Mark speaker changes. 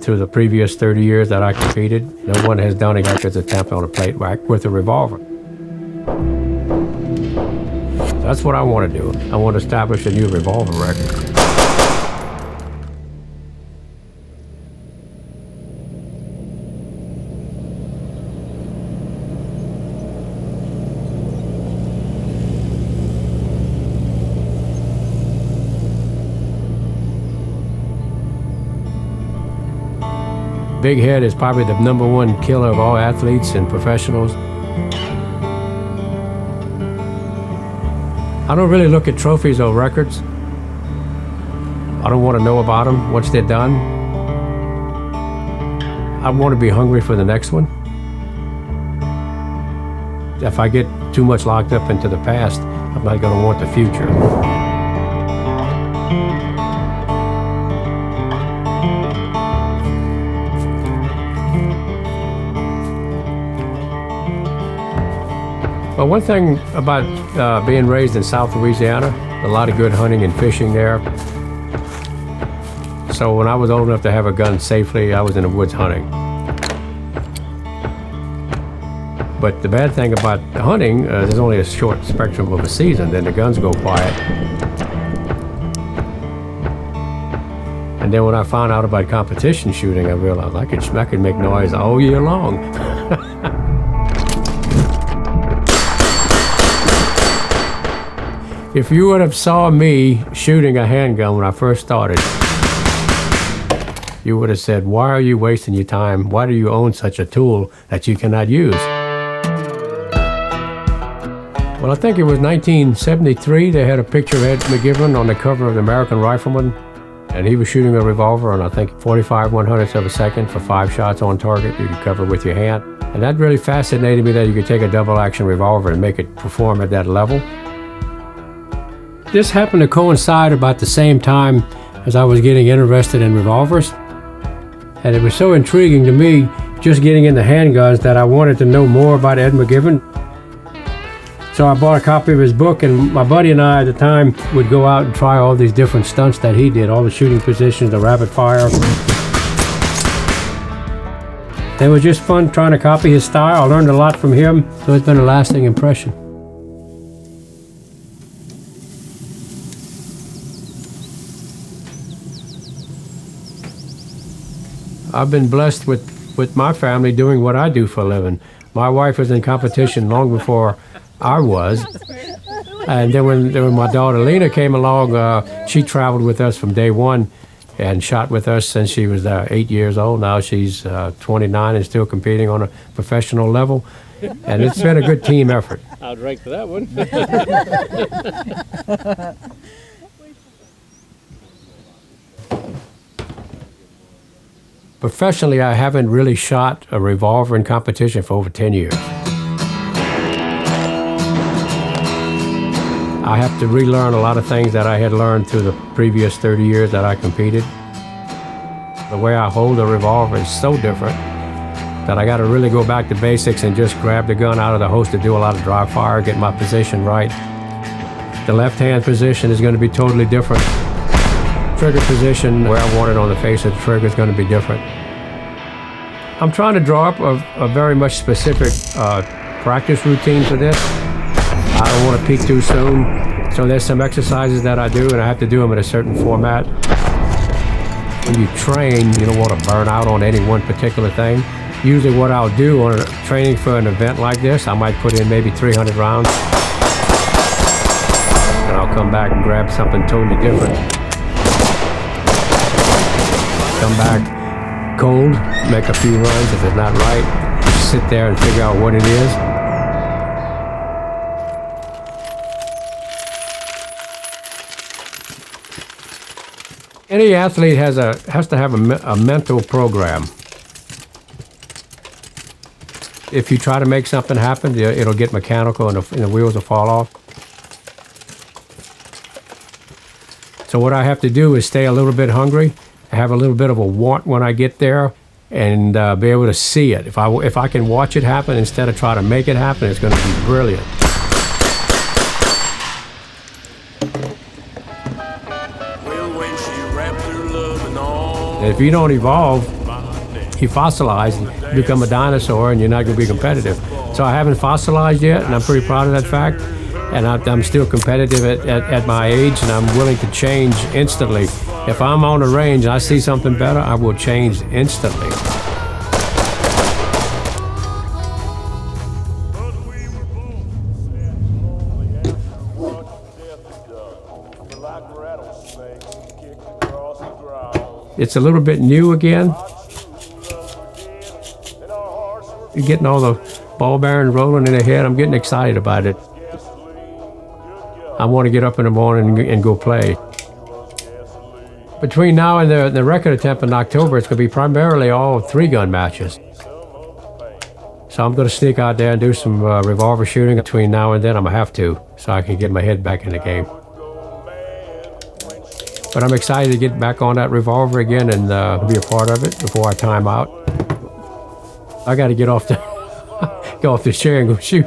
Speaker 1: Through the previous 30 years that I competed, no one has done a records attempt on a plate rack with a revolver. That's what I want to do. I want to establish a new revolver record. Big Head is probably the #1 killer of all athletes and professionals. I don't really look at trophies or records. I don't want to know about them once they're done. I want to be hungry for the next one. If I get too much locked up into the past, I'm not going to want the future. Well, one thing about being raised in South Louisiana, a lot of good hunting and fishing there. So when I was old enough to have a gun safely, I was in the woods hunting. But the bad thing about hunting, there's only a short spectrum of a season, then the guns go quiet. And then when I found out about competition shooting, I realized I could make noise all year long. If you would have saw me shooting a handgun when I first started, you would have said, why are you wasting your time? Why do you own such a tool that you cannot use? Well, I think it was 1973, they had a picture of Ed McGivern on the cover of the American Rifleman, and he was shooting a revolver on, I think, 45/100ths of a second for 5 shots on target. You could cover with your hand. And that really fascinated me, that you could take a double-action revolver and make it perform at that level. This happened to coincide about the same time as I was getting interested in revolvers. And it was so intriguing to me, just getting into handguns, that I wanted to know more about Ed McGivern. So I bought a copy of his book, and my buddy and I at the time would go out and try all these different stunts that he did, all the shooting positions, the rapid fire. It was just fun trying to copy his style. I learned a lot from him, so it's been a lasting impression. I've been blessed with my family doing what I do for a living. My wife was in competition long before I was. And then when my daughter Lena came along, she traveled with us from day one and shot with us since she was 8 years old. Now she's 29 and still competing on a professional level. And it's been a good team effort.
Speaker 2: I'll drink to that one.
Speaker 1: Professionally, I haven't really shot a revolver in competition for over 10 years. I have to relearn a lot of things that I had learned through the previous 30 years that I competed. The way I hold a revolver is so different that I got to really go back to basics and just grab the gun out of the holster, do a lot of dry fire, get my position right. The left-hand position is going to be totally different. Trigger position, where I want it on the face of the trigger, is going to be different. I'm trying to draw up a very much specific practice routine for this. I don't want to peak too soon, so there's some exercises that I do, and I have to do them in a certain format. When you train, you don't want to burn out on any one particular thing. Usually what I'll do on training for an event like this, I might put in maybe 300 rounds, and I'll come back and grab something totally different. Come back cold, make a few runs. If it's not right, sit there and figure out what it is. Any athlete has to have a mental program. If you try to make something happen, it'll get mechanical and the wheels will fall off. So what I have to do is stay a little bit hungry, have a little bit of a want when I get there, and be able to see it. If I can watch it happen instead of try to make it happen, it's going to be brilliant.
Speaker 3: Well, when she wrapped her loving arms
Speaker 1: And if you don't evolve, you fossilize, you become a dinosaur, and you're not going to be competitive. So I haven't fossilized yet, and I'm pretty proud of that fact. And I'm still competitive at my age, and I'm willing to change instantly. If I'm on the range and I see something better, I will change instantly. It's a little bit new again. You're getting all the ball bearings rolling in the head. I'm getting excited about it. I want to get up in the morning and go play. Between now and the record attempt in October, it's going to be primarily all 3-gun matches. So I'm going to sneak out there and do some revolver shooting between now and then. I'm going to have to, so I can get my head back in the game. But I'm excited to get back on that revolver again and be a part of it before I time out. I got to get off the chair and go shoot.